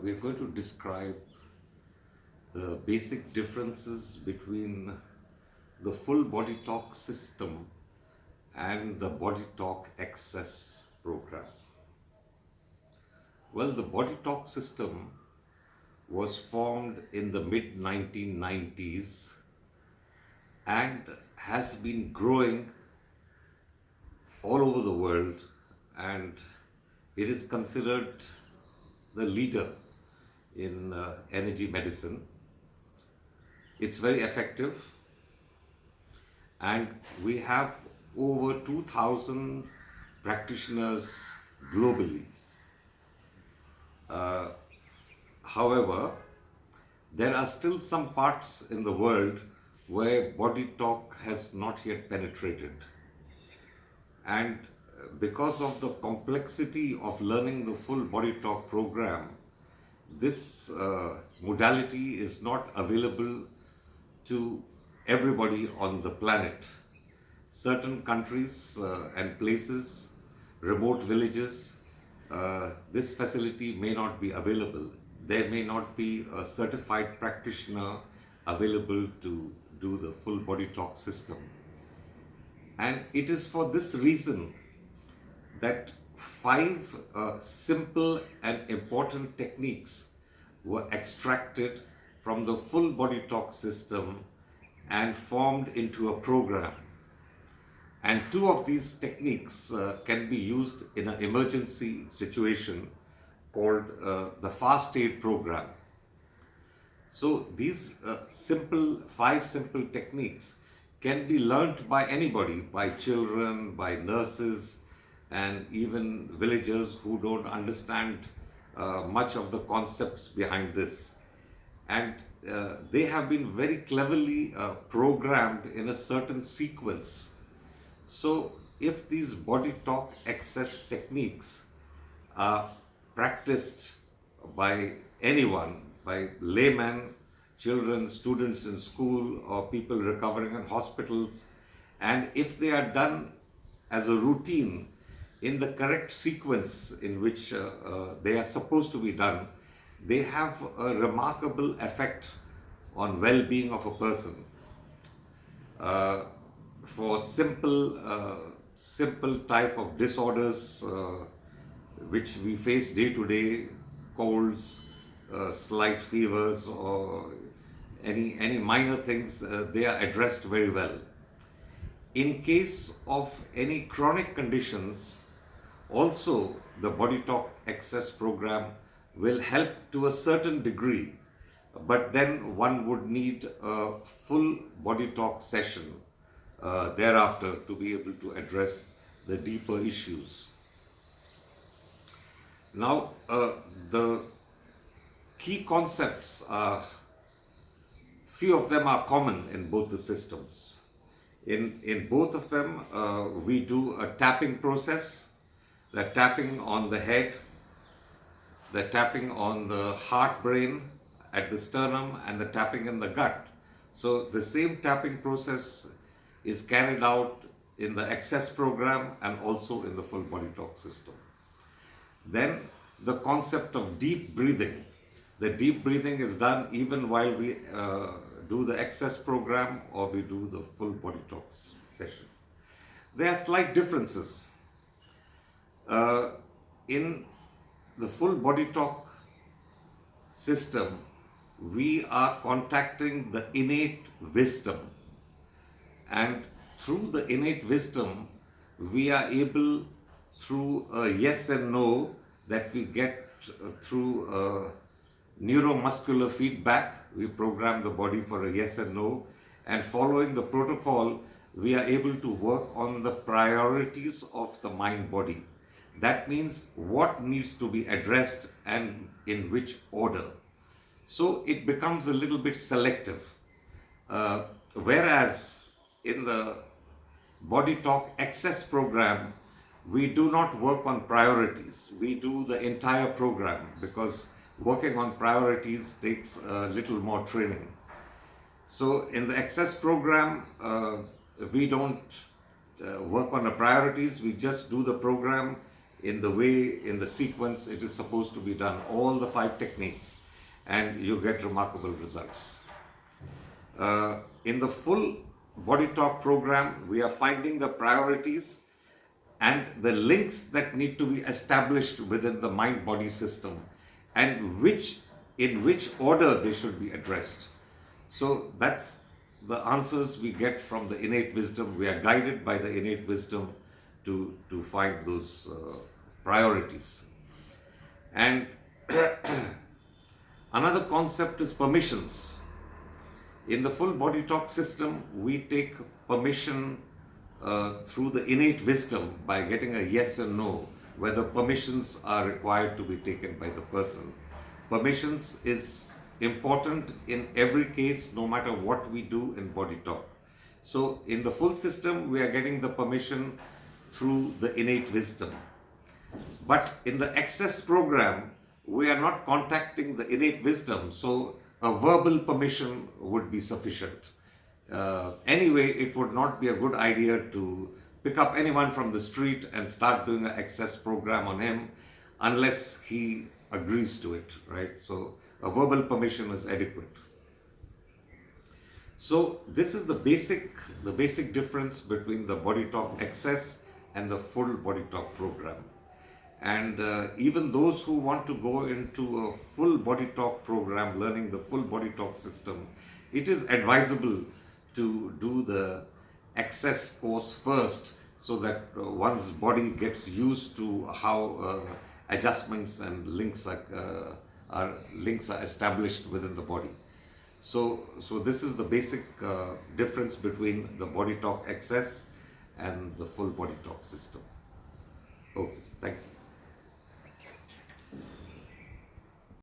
we're going to describe the basic differences between the full BodyTalk system and the BodyTalk Access program. Well, the BodyTalk system was formed in the mid-1990s and has been growing all over the world, and it is considered the leader in energy medicine. It's very effective, and we have over 2,000 practitioners globally. However, there are still some parts in the world where BodyTalk has not yet penetrated. And because of the complexity of learning the full BodyTalk program, this modality is not available to everybody on the planet. Certain countries and places, remote villages, this facility may not be available. There may not be a certified practitioner available to do the full BodyTalk system. And it is for this reason that 5 simple and important techniques were extracted from the full BodyTalk system and formed into a program. And 2 of these techniques can be used in an emergency situation called the Fast Aid program. So these 5 simple techniques can be learnt by anybody, by children, by nurses, and even villagers who don't understand much of the concepts behind this. And they have been very cleverly programmed in a certain sequence. So if these BodyTalk access techniques are practiced by anyone, by laymen, children, students in school, or people recovering in hospitals, and if they are done as a routine in the correct sequence in which they are supposed to be done, they have a remarkable effect on well-being of a person. For simple type of disorders which we face day to day, colds, slight fevers, or any minor things, they are addressed very well. In case of any chronic conditions, also the BodyTalk Access program will help to a certain degree, but then one would need a full BodyTalk session thereafter to be able to address the deeper issues. Now, the key concepts are, few of them are common in both the systems. In both of them, we do a tapping process, the tapping on the head, the tapping on the heart brain at the sternum, and the tapping in the gut. So the same tapping process is carried out in the Access program and also in the full BodyTalk system. Then the concept of deep breathing. The deep breathing is done even while we do the Access program or we do the full BodyTalk session. There are slight differences. In the full BodyTalk system, we are contacting the innate wisdom, and through the innate wisdom we are able, through a yes and no that we get through neuromuscular feedback, we program the body for a yes and no, and following the protocol we are able to work on the priorities of the mind body. That means what needs to be addressed and in which order. So it becomes a little bit selective. Whereas in the BodyTalk Access program, we do not work on priorities. We do the entire program because working on priorities takes a little more training. So in the Access program, we don't work on the priorities. We just do the program in the way, in the sequence it is supposed to be done, all the 5 techniques, and you get remarkable results. In the full Body Talk program, we are finding the priorities and the links that need to be established within the mind-body system, and in which order they should be addressed. So that's the answers we get from the innate wisdom. We are guided by the innate wisdom to find those priorities. And another concept is permissions. In the full Body Talk system, we take permission through the innate wisdom by getting a yes and no, whether permissions are required to be taken by the person. Permissions is important in every case, no matter what we do in Body Talk. So in the full system, we are getting the permission through the innate wisdom. But in the access program, we are not contacting the innate wisdom, so a verbal permission would be sufficient. Anyway, it would not be a good idea to pick up anyone from the street and start doing an access program on him unless he agrees to it, right? So a verbal permission is adequate. So this is the basic difference between the Body Talk access and the full Body Talk program. And even those who want to go into a full Body Talk program, learning the full Body Talk system, it is advisable to do the access course first, so that one's body gets used to how adjustments and links are established within the body. So this is the basic difference between the Body Talk access and the full Body Talk system. Okay.